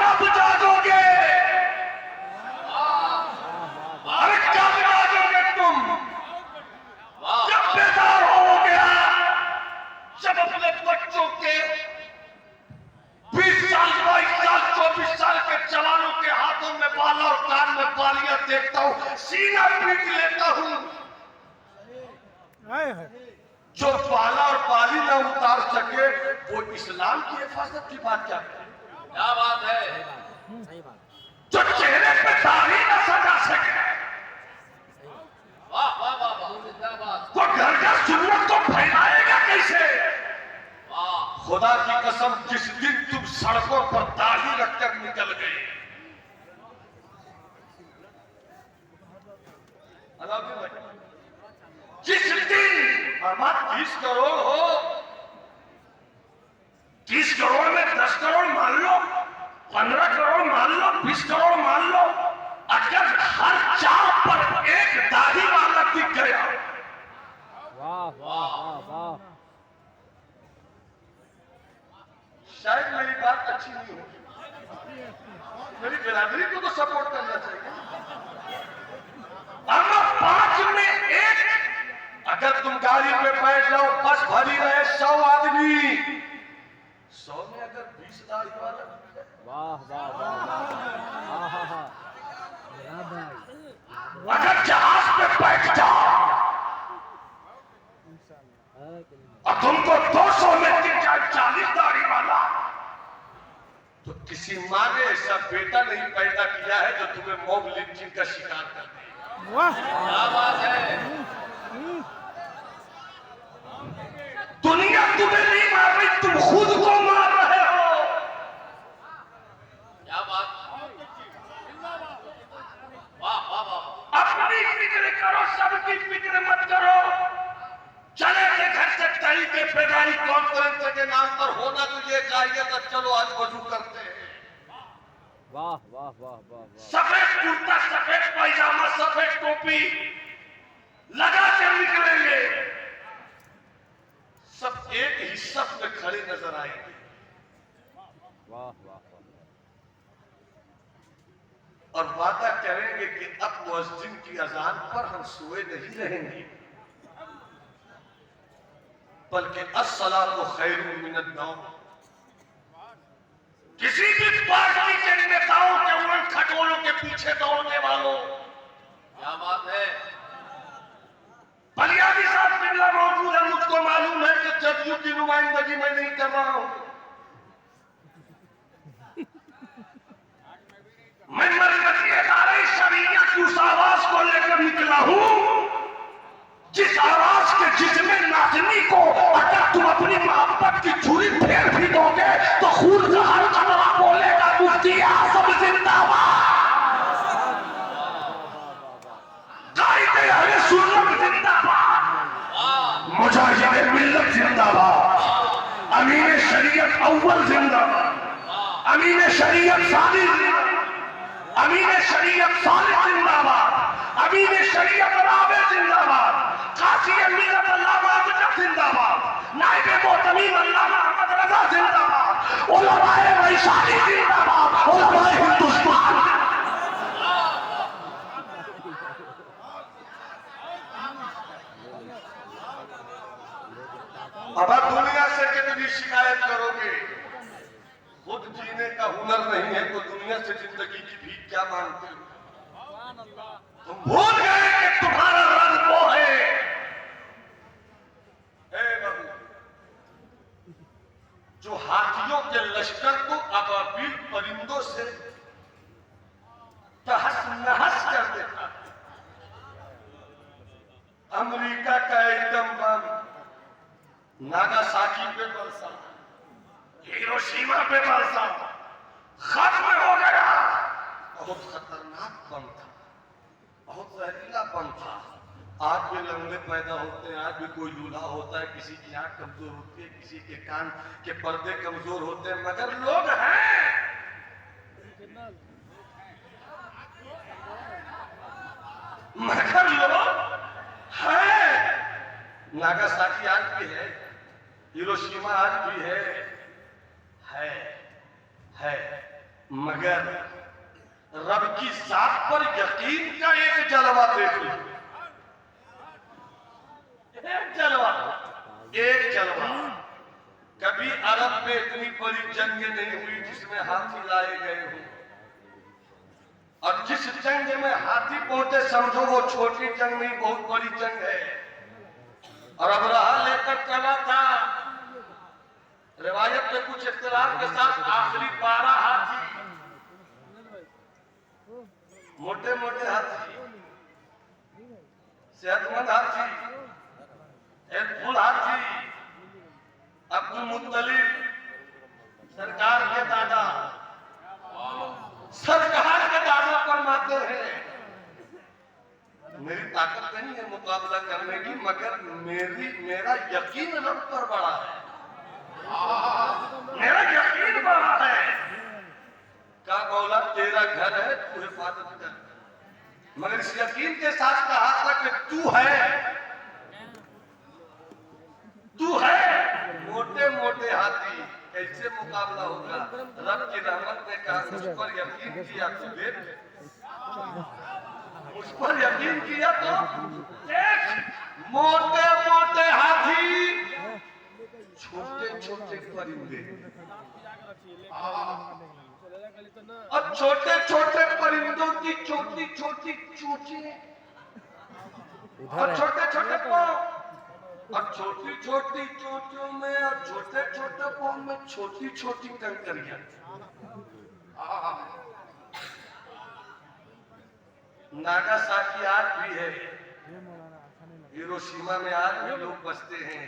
कब जागोगे? अरे कब जागोगे तुम? जब बेदार हो गया, जब अपने बच्चों के 20 साल, 22 साल, 24 साल के जवानों के हाथों में बाला और कान में बालियां देखता हूं, सीना पीट लेता हूं। जो बाला और बाली न उतार सके वो इस्लाम की हिफाजत की बात क्या है? क्या बात है। जो चेहरे पे दाढ़ी न सजा सके, वाह वाह वाह वाह, जिंदाबाद। वो घर का सुन्नत को फैलाएगा कैसे? वाह, खुदा की कसम, जिस दिन तुम सड़कों पर दाढ़ी रखकर निकल गए, जिस दिन हमारा 30 करोड़ हो, 30 करोड़ में 10 करोड़ मान लो, 15 करोड़ मान लो, 20 करोड़ मान लो, अगर हर चाप पर एक दाढ़ी वाला दिख गया, वाह वाह वाह वाह, शायद मेरी बात अच्छी नहीं होगी, मेरी बिरादरी को तो सपोर्ट करना चाहिए। अगर 5 में 1 अगर तुम गाड़ी पे बैठ जाओ, बस भरी रहे 100 आदमी, 100 में अगर 20 दाढ़ी वाला, वाह वाह वाह वाह, अगर जहाज पे बैठ जाओ और तुमको 200 में दिख जाए 40 दाढ़ी वाला, तो किसी माँ ने ऐसा बेटा नहीं पैदा किया है जो तुम्हें मॉब लिंचिंग का शिकार कर दे। क्या बात है। दुनिया तुम्हें नहीं मार रही, तुम खुद को मार रहे हो। क्या बात। वाह वाह वाह। अपनी फिक्र करो, सबकी फिक्र मत करो। चले थे घर से तरीके पेदाई कॉन्फ्रेंस के नाम पर होना तुझे चाहिए तो चलो आज वजू करते हैं। वाह वाह वाह वाह वाह सफेद कुर्ता, सफेद पैजामा, सफेद टोपी लगा के निकलेंगे, सब एक ही सफ में खड़े नजर आएंगे। वाह वाह वाह और वादा करेंगे कि अब मुअज्जिन की अजान पर हम सोए नहीं रहेंगे, बल्कि अस्सलातु खैरुम मिनन नौम। किसी भी पार्टी के नेताओं के उन खटोलों के पीछे दौड़ने वालों, क्या बात है? बलियादी साहब बिल्ला मौजूद है, मुझको मालूम है कि जदयू की नुमाइंदगी मैं नहीं कर रहा हूं। मैं मरकज़ी शरीयत की उस आवाज को लेकर निकला हूं, जिस आवाज के जिसमें नाचनी को अगर तुम अपनी मोहब्बत की छुरी फेर भी दोगे तो खून का हर कतरा बोलेगा मुफ्ती आज़म जिंदाबाद, कायदे अहले सुन्नत जिंदाबाद, मुजाहिद मिल्लत जिंदाबाद, अमीन शरीयत अव्वल जिंदाबाद, अमीन शरीयत सानी जिंदाबाद, अमीन शरीयत सालिह जिंदाबाद, अमीन शरीयत राबे जिंदाबाद, काजी मिल्लत अल्लामा अब्दुल्लाह जिंदाबाद, नाइब मोहतमीम अल्लामा अहमद रजा जिंदाबाद, उलमाए वैशाली जिंदाबाद, उलमाए हिंदुस्तान। अब आप दुनिया से कितनी शिकायत करोगे? खुद जीने का हुनर नहीं है तो दुनिया से जिंदगी की भीख क्या मांगते हो? तुम भूल गए कि तुम्हारा रब वो है। बाबू, जो हाथियों के लश्कर को अबाबिल परिंदों से तहस नहस कर देता, अमेरिका का एटम बम नागासाकी पे बरसा, हिरोशिमा पे बरसा, खत्म हो गया। बहुत खतरनाक बम था, बहुत जहरीला बम था। आज भी लंगड़े पैदा होते हैं, आज भी कोई लूल्हा होता है, किसी की आंख कमजोर होती है, किसी के कान के पर्दे कमजोर होते हैं, मगर लोग हैं। मगर लोग हैं। नागासाकी आज भी है, हिरोशिमा आज भी है, मगर रब की जात पर यकीन का एक जलवा देख लो, एक जलवा। कभी अरब में इतनी बड़ी जंग नहीं हुई जिसमें हाथी लाए गए हों, और जिस जंग में हाथी पहुंचे समझो वो छोटी जंग नहीं, बहुत बड़ी जंग है। और अबराहा लेकर चला था, रिवायत में कुछ इख्तिलाफ के साथ आखिरी 12 हाथी, मोटे मोटे हाथी, सेहतमंद हाथी, हेल्पफुल हाथी, अब्दुल मुत्तलिब सरकार के दादा, सरकार के दादा पर माते हैं। मेरी ताकत नहीं है मुकाबला करने की, मगर मेरा यकीन रब पर बड़ा है, मेरा यकीन बड़ा है। का मौला तेरा घर है, तू हिफाजत कर, मगर इस यकीन के साथ कहा था कि तू है। मोटे मोटे हाथी कैसे मुकाबला होगा? रब की रहमत ने कहा मुझ पर यकीन किया तो देख, मुझ पर यकीन किया तो देख। मोटे मोटे हाथी, छोटे छोटे परिंदे, और छोटे छोटे परिंदों की छोटी छोटी चोंचें, और छोटे छोटे पांव, और छोटी छोटी चोंचों में और छोटे छोटे पांव में छोटी छोटी कंकरियां। नागासाकी आज भी है, हिरोशिमा में आज भी लोग बसते हैं,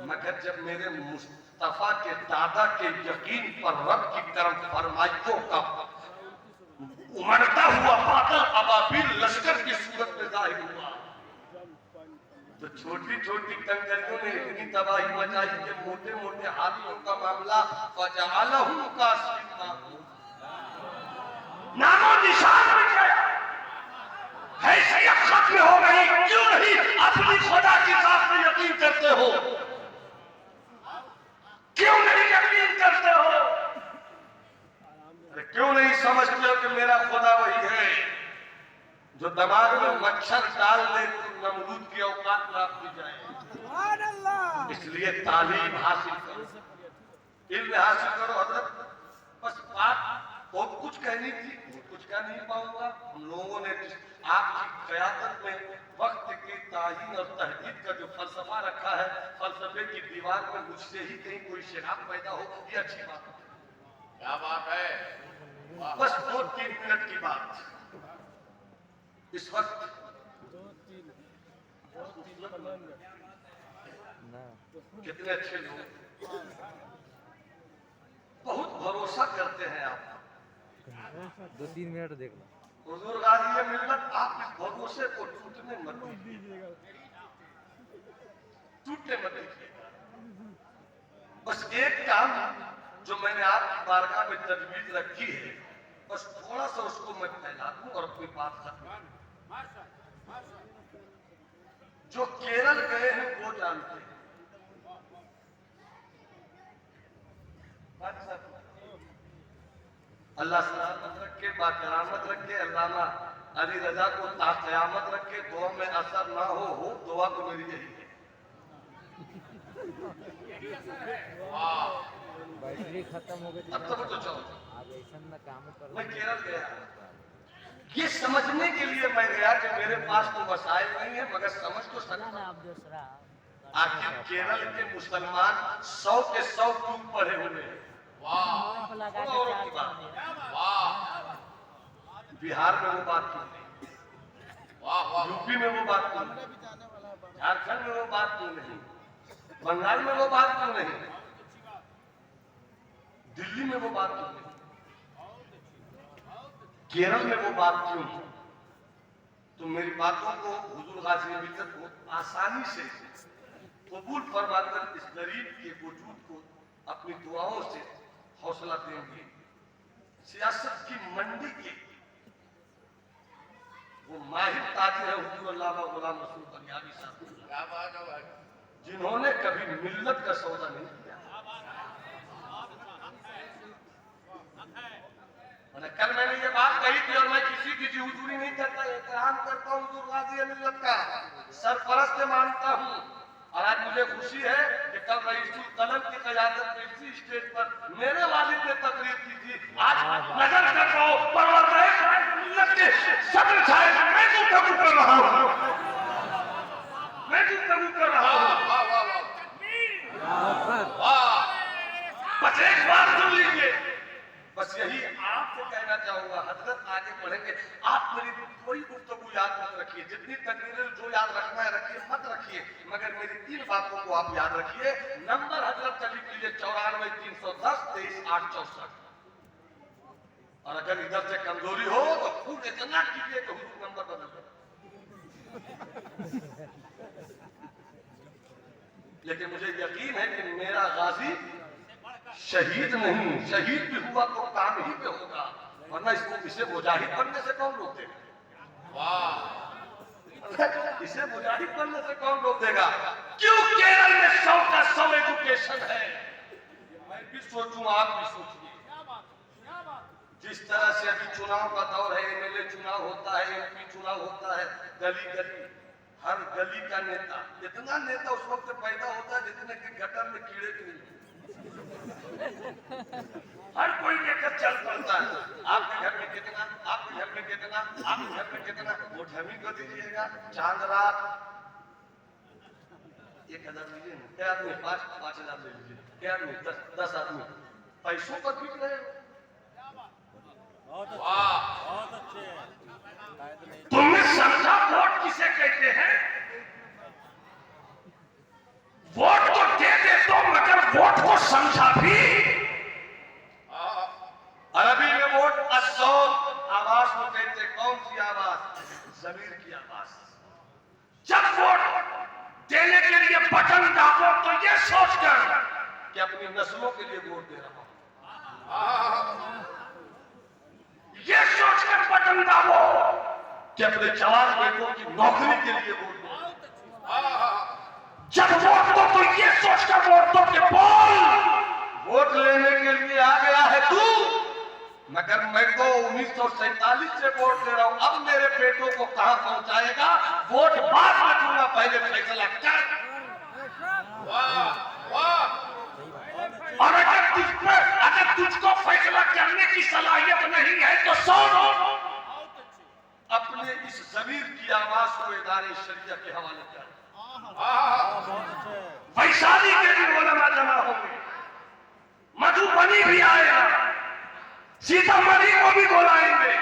मगर जब मेरे मुस्तफा के दादा के यकीन पर रब की तरफ फरमाइयों का उमड़ता हुआ बादल अबाबिल लश्कर की सूरत में जाहिर हुआ, तो तो छोटी छोटी कंकरियों ने इतनी तबाही मचाई कि मोटे मोटे हाथियों का मामला फजअलहु कासिफा, नामो निशान मिट गया, हैसियत खत्म हो गई। क्यों नहीं अपनी खुदा की जात में यकीन करते हो? क्यों नहीं यकीन करते हो? अरे क्यों नहीं समझते हो कि मेरा खुदा वही है जो दिमाग में मच्छर डाल दे तो नमरूद की औकात प्राप्त हो जाए। इसलिए तालीम हासिल करो, इल्म हासिल करो। हजरत बस बात बहुत कुछ कहनी थी, कुछ कह नहीं पाऊंगा। हम लोगों ने आपकी क़यादत में वक्त की ताहीन और तहदीद का जो फलसफा रखा है, फलसफे की दीवार में मुझसे ही कहीं कोई शराब पैदा हो, ये अच्छी बात है। क्या बात है? बस 2-3 मिनट की बात। इस वक्त कितने अच्छे लोग बहुत भरोसा करते हैं आप। 2-3 मिनट देख लो। हुजूर गाज़ी मिल्लत, आप इस भरोसे को टूटने मत दीजिएगा, टूटने मत दीजिएगा। बस एक काम जो मैंने आपकी बारगाह में तजवीज रखी है, बस थोड़ा सा उसको मैं फैला दूं और अपनी बात खत्म। जो केरल गए हैं वो जानते हैं। अल्लाह सलामत रखे, बाकरामत रखे, अल्लामा अली रजा को ताक़यामत रखे, दुआ में असर ना हो दुआ तो मेरी यही है। बैटरी खत्म हो गई। अब तो चलो, आप ऐसा ना काम करो। मैं केरल गया, ये समझने के लिए मैं गया कि मेरे पास तो वसाइल नहीं है, मगर समझ तो सकता। आखिर केरल के मुसलमान 100 के 100 टूब पढ़े हुए हैं। बिहार में वो बात क्यों नहीं, यूपी में वो बात क्यों नहीं, झारखंड में वो बात क्यों नहीं, बंगाल में वो बात क्यों नहीं, दिल्ली में वो बात क्यों नहीं, केरल में वो बात क्यों है? तो मेरी बातों को हुजूर गाज़ी मिल्लत बहुत आसानी से कबूल फरमाकर इस गरीब के वजूद को अपनी दुआओं से हौसला देंगे। सियासत की मंडी के वो माहिर ताजिर है हुजूर अल्लामा गुलाम रसूल बनियामी साहब। क्या बात है भाई? जिन्होंने कभी मिल्लत का सौदा नहीं किया। कल मैंने ये बात कही थी और मैं किसी की हुजूरी नहीं करता, एहतराम करता हूँ हुजूर गाज़ी मिल्लत का, सरपरस्त मानता हूँ। और आज मुझे खुशी है कि कल रईसुल कलम की क़यादत में इसी स्टेज पर मेरे वालिद ने तकरीर की थी। आज नजर कर रहा हूँ परवरदिगार मिल्लत के सदर साहिब, मैं गुफ्तगू कर रहा हूँ, मैं गुफ्तगू कर रहा हूँ। वाह वाह वाह वाह। बस एक बात सुन लीजिए, बस यही आपसे कहना चाहूंगा। हजरत आगे बढ़ेंगे, आप मेरी कोई गुफ्तगू याद मत रखिए, जितनी तकरीरें जो याद रखना है रखिए, मत रखिए, मगर मेरी 3 बातों को आप याद रखिए। नंबर हजरत का लिख लीजिए 94 310 23 864। और अगर इधर से कमजोरी हो तो खूब इतना कीजिए कि हुजूर नंबर बदल दे। लेकिन मुझे यकीन है कि मेरा गाजी शहीद नहीं, शहीद भी हुआ तो काम ही पे होगा, वरना इसे मुजाहिद बनने से कौन रोक देगा? वाह, इसे मुजाहिद बनने से कौन रोक देगा? क्यों केरल में 100 का 100 एजुकेशन है। मैं भी सोचूं, आप भी सोचिए। जिस तरह से अभी चुनाव का दौर है, एमएलए चुनाव होता है, एमपी चुनाव होता है, गली गली हर गली का नेता, इतना नेता उस वक्त पैदा होता है जितने के गटर में कीड़े भी नहीं। हर कोई लेकर चल पड़ता है। आपके घर में कितना, आपके घर में कितना, आपके घर में कितना, वोट हम ही को दीजिएगा। चांद रात 1000 लीजिए ना, क्या आदमी 5,000 ले लीजिए, क्या आदमी 10 आदमी पैसों पर बिक रहे हो। तुमने समझा वोट किसे कहते हैं? वोट तो दे दे तो, मगर वोट को समझा भी। अरबी में वोट अस्सौत आवाज को कहते। कौन सी आवाज? ज़मीर की आवाज। जब वोट के लिए बटन दाबो तो ये सोचकर कि अपनी नस्लों के लिए वोट दे रहा हूं, ये सोचकर बटन दाबो कि अपने जवान बेटों की नौकरी के लिए वोट दो। जब वोट दो तो ये सोचकर वोट दो कि बोल वोट लेने के लिए आ गया है तू, मगर मैं तो 1947 से वोट दे रहा हूं, अब मेरे बेटों को कहां पहुंचाएगा वोट बाद में दूंगा, पहले फैसला कर। और अगर तुझको फैसला करने की सलाहियत नहीं है तो सुन, अपने इस जमीर की आवाज को इदारे शरिया के हवाले कर। वैशाली के भी उलमा जमा होंगे, मधुबनी भी आएगा, सीतामढ़ी को भी बुलाएंगे,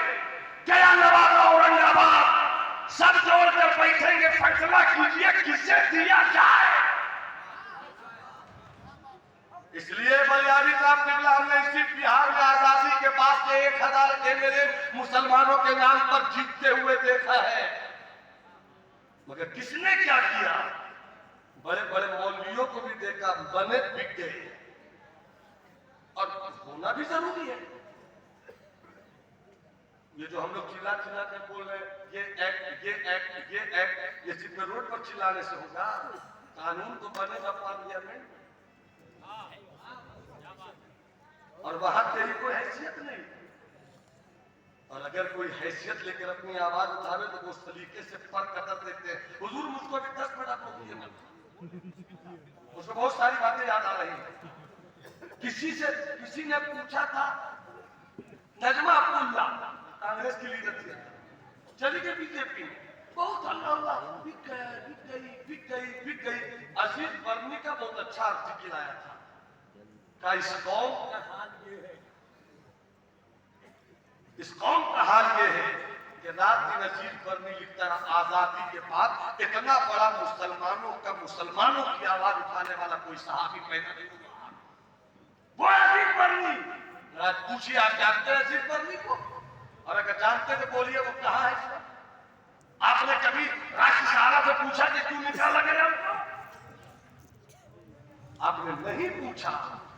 गया, नवादा, औरंगाबाद सब जोड़कर बैठेंगे, फैसला कीजिए किसे दिया जाए। इसलिए बलियारी साहब निकला, हमने इसी बिहार में आजादी के बाद से 1000 एमएलए मुसलमानों के नाम पर जीतते हुए देखा है, मगर किसने क्या किया? बड़े बड़े मौलवियों को भी देखा, बने बिक गए, और होना भी जरूरी है। ये जो हम लोग चिल्ला चिल्ला के बोल रहे हैं, ये एक्ट, ये एक्ट, ये एक्ट, ये सिर्फ रोड पर चिल्लाने से होगा? कानून तो बनेगा पार्लियामेंट, और वहां तेरी कोई हैसियत नहीं। और अगर कोई हैसियत लेकर अपनी आवाज उठावे तो वो उस तरीके से पर कदर देते हैं। हुजूर मुझको भी 10 मिनट आपको दिए, उसको बहुत सारी बातें याद आ रही है। किसी ने पूछा था, नजमा अब्दुल्ला कांग्रेस की लीडर थी, चली गई बीजेपी में, बहुत हल्ला हुआ, बिक गई। अजीज बर्मी का बहुत अच्छा आर्टिकल आया था, का इस कौम का हाल ये है, इस कौम का हाल ये है कि रात दिन अजीज बर्मी लिखता रहा, आजादी के बाद इतना बड़ा मुसलमानों की आवाज उठाने वाला कोई सहाबी पैदा नहीं हुआ। वो अजीज बर्मी, आज पूछिए आप जानते हैं अजीज बर्मी को? और अगर जानते तो बोलिए वो कहाँ है? आपने कभी राष्ट्रीय सहारा से पूछा कि क्यों निकाला गया उनको? आपने नहीं पूछा।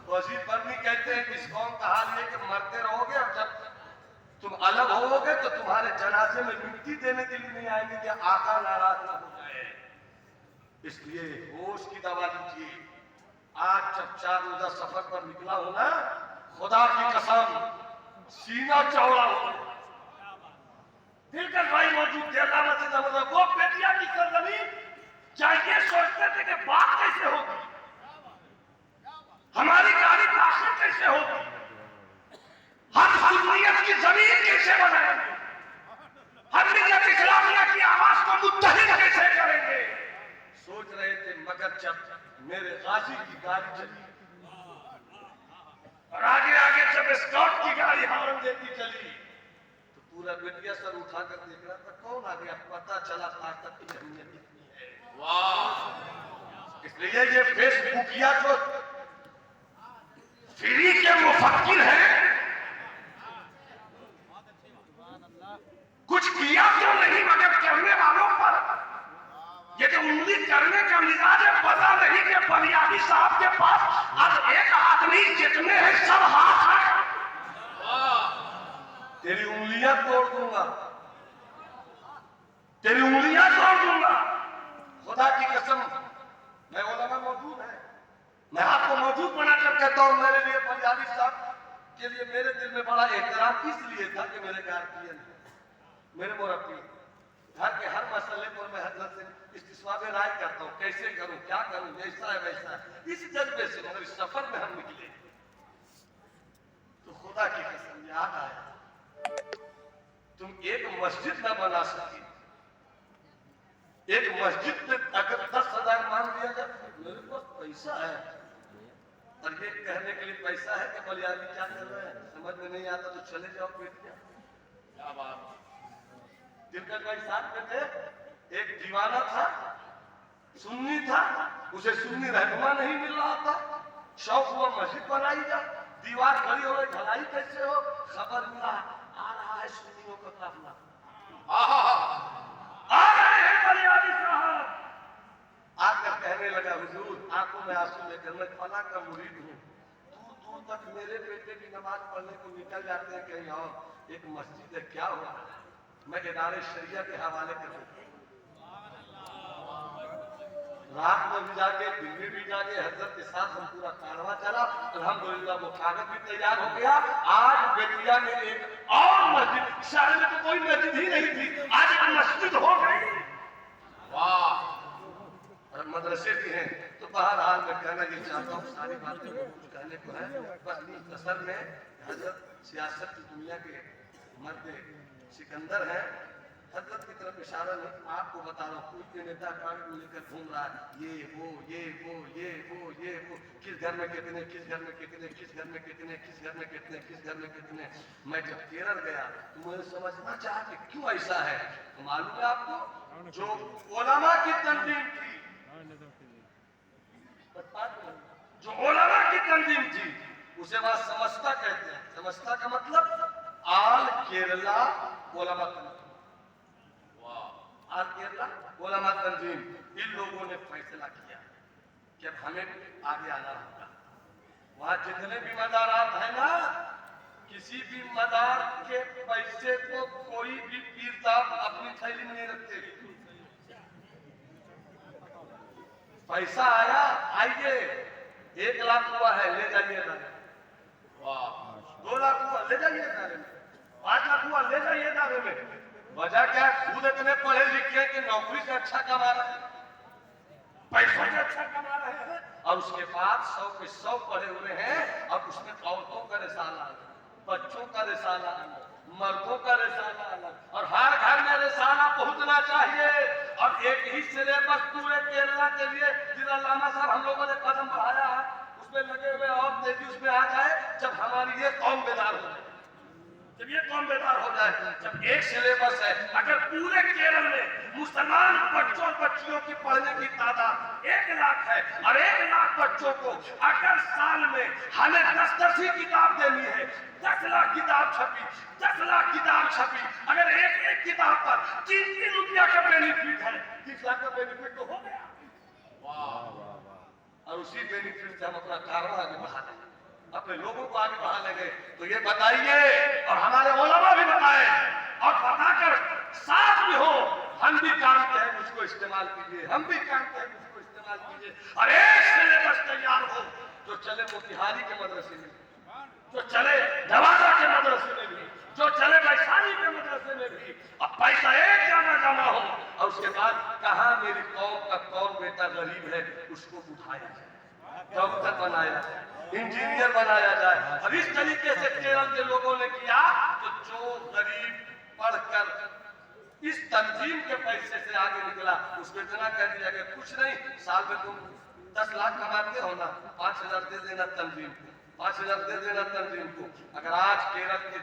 तो अजीज बर्मी कहते हैं कि इस कौम का हाल ये कि मरते रहोगे, और जब तुम अलग होगे तो तुम्हारे जनाजे में मिट्टी देने के लिए नहीं आएंगे कि आका नाराज ना हो जाए। इसलिए होश की दवा लीजिए। आज जब 4 रोजा सफर पर निकला हो ना, खुदा की कसम सीना चौड़ा हो, दिलकश भाई मौजूद थे, अल्लाह मस्जिद अहमद, वो बेटिया की सरजमीन क्या ये सोचते थे कि बात कैसे होगी, हमारी गाड़ी दाखिल कैसे होगी, हम सुन्नियत की जमीन कैसे बनाएंगे, हम मिल्लत इस्लामिया की आवाज को मुत्तहिद कैसे करेंगे, सोच रहे थे। मगर जब मेरे गाजी की गाड़ी चली और आगे आगे जब स्कॉट की गाड़ी हॉर्न देती चली तो पूरा मीडिया सर उठाकर देख रहा था, कौन आ गया? पता चला ताकत की अहमियत कितनी है। वाह! इसलिए ये फेसबुकिया जो फ्री के मुफक्किर हैं, कुछ किया तो नहीं मगर करने वालों पर ये जो उंगली करने का मिजाज है, पता नहीं कि बलियानी साहब के पास अब एक आदमी जितने हैं सब हाथ हैं। तेरी उंगलियां तोड़ दूंगा, तेरी उंगलियां तोड़ दूंगा, खुदा की कसम। मैं उलमा मौजूद है, मैं आपको मौजूद बनाकर कहता हूं, मेरे लिए बलियानी साहब के लिए मेरे दिल में बड़ा एहतराम इसलिए था कि मेरे गार्जियन, मेरे मुरब्बी, घर के हर मसले पर मैं हजरत से इस्तिस्वाब राय करता हूँ, कैसे करूँ, क्या करूँ, ऐसा है वैसा है। इस जज्बे से मगर इस सफर में हम निकले तो खुदा की कसम याद आया, तुम एक मस्जिद न बना सके, एक मस्जिद में अगर 10,000 मान लिया जाए, मेरे पास पैसा है, और ये कहने के लिए पैसा है कि बलियानी क्या कर रहे हैं समझ में नहीं आता तो चले जाओ पेट जाओ। क्या बात! दिलकश भाई साथ में थे, एक दीवाना था, सुन्नी था, उसे सुन्नी रहनुमा नहीं मिल रहा था, शौक हुआ मस्जिद बनाई जाए, दीवार खड़ी हो गई, ढलाई कैसे हो, खबर मिला आ रहा है सुन्नियों का काफिला, आ रहे हैं बलियानी साहब, आकर कहने लगा हुजूर आंखों में आंसू लेकर मैं फला का मुरीद हूँ, दूर दूर तक मेरे बेटे की नमाज पढ़ने को निकल जाते हैं कहीं और एक मस्जिद है, क्या हो रहा है, मैं इदारे शरिया के हवाले कर दूं। रात में भी जाके दिन में भी जाके हजरत के साथ हम पूरा कारवा चला, अल्हम्दुलिल्लाह वो कागज भी तैयार हो गया। आज बेतिया में एक और मस्जिद, शहर में तो कोई मस्जिद ही नहीं थी, आज एक मस्जिद हो गई। वाह और मदरसे भी हैं। तो बहरहाल मैं कहना ये चाहता हूँ, सारी बातें कुछ कहने को है, बस मुख्तसर में हजरत सियासत की दुनिया के मर्द सिकंदर हैं, हजरत की तरफ इशारा नहीं, आपको बता रहा हूँ। कोई नेता कार्ड को लेकर घूम रहा है, ये वो ये वो ये वो ये वो, किस घर में कितने, किस घर में कितने, किस घर में कितने, किस घर में कितने, किस घर में कितने। मैं जब केरल गया तो मुझे समझना चाहा कि क्यों ऐसा है। तो मालूम है आपको, जो उलमा की तंजीम थी, जो उलमा की तंजीम थी उसे वहां समस्ता कहते हैं। समस्ता का मतलब आल केरला उलमा तंजीम, आल केरला उलमा तंजीम। इन लोगों ने फैसला किया कि हमें आगे आना होगा। वहां जितने भी मदारात है ना, किसी भी मदार के पैसे को कोई भी पीर साहब अपनी थैली में नहीं रखते। पैसा आया, आइए, 1 लाख हुआ है ले जाइए दारे, वाह 2 लाख हुआ ले जाइए दारे में, 5 लाख हुआ ले जाइए दारे में। वजह क्या है, खुद इतने पढ़े लिखे कि नौकरी से अच्छा कमा रहे हैं, पैसा से अच्छा कमा रहे हैं, और उसके बाद 100 के 100 पढ़े हुए हैं। अब उसमें औरतों का रिसाला अलग, बच्चों का रिसाला अलग, मर्दों का रिसाला अलग, और हर घर में रिसाला पहुंचना चाहिए। और एक ही सिलेबस पूरे केरला के लिए, जिला लामा साहब हम लोगों ने कदम बढ़ाया है, उसमें लगे हुए और तेजी उसमें आ जाए। जब हमारी ये कौम बेदार हो जाए, जब ये कौम बेदार हो जाए, जब एक सिलेबस है, अगर पूरे केरल में मुसलमान बच्चों और बच्चियों की पढ़ने की तादाद 1 लाख है, और 1 लाख बच्चों को अगर साल में हमें 10-10 ही किताब देनी है, 10 लाख किताब छपी, 10 लाख किताब छपी, अगर एक किताब पर 3-3 रुपया का बेनिफिट है, 30 लाख का बेनिफिट तो हो गया। और उसी बेनिफिट से हम अपना कारवा आगे बढ़ा देंगे, अपने लोगों को आगे बढ़ा लेंगे। तो ये बताइए, और हमारे उलमा भी बताए, और बताकर साथ भी हो, हम भी जानते हैं मुझको इस्तेमाल कीजिए, हम भी जानते हैं मुझको इस्तेमाल कीजिए। और एक सिलेबस तैयार हो जो चले मोतिहारी के मदरसे में, जो चले नवादा के मदरसे में भी, जो चले वैशाली के मदरसे में भी, अब पैसा एक जमा हो, और उसके बाद कहा मेरी कौम का कौन बेटा गरीब है उसको उठाया जाए, डॉक्टर बनाया जाए, इंजीनियर बनाया जाए। और इस तरीके से केरल के लोगों ने किया। तो जो गरीब पढ़कर इस तंजीम के पैसे से आगे निकला, उसको इतना कह दिया कि कुछ नहीं, साल में तुम 10 लाख कमाते हो ना, 5,000 दे देना तंजीम को, 5,000 दे देना तंजीम को। अगर आज केरल के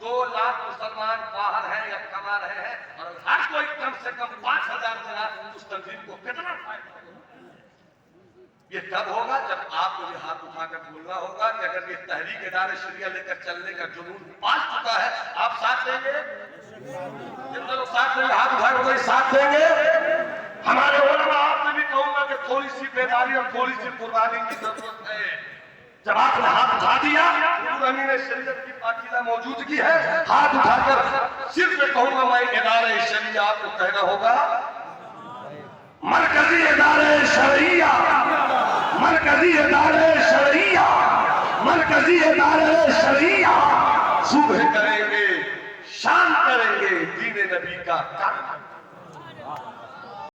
2 लाख मुसलमान बाहर हैं या कमा रहे हैं, और हर कोई कम से कम 5,000 देना, उस तंजीम को कितना फायदा। ये तब होगा जब आपको ये हाथ उठाकर बोलना होगा कि अगर ये तहरीक इदारे शरिया लेकर चलने का जुनून पाल चुका है, आप साथ देंगे। जितने लोग साथ देंगे हाथ उठाकर कोई साथ देंगे। हमारे उलमा आपसे भी कहूंगा कि थोड़ी सी बेदारी और थोड़ी सी कुर्बानी की जरूरत है। जब आपने हाथ उठा दिया, अमीन शरीयत की पाकीज़ा मौजूदगी है, हाथ उठाकर सिर्फ कहूंगा मैं इदारे शरिया आपको कहना होगा, मरकजी इदारे शरिया, मरकजी इदारे शरिया, मरकजी इदारे शरिया, सुबह करेंगे शाम करेंगे दीन नबी का काम।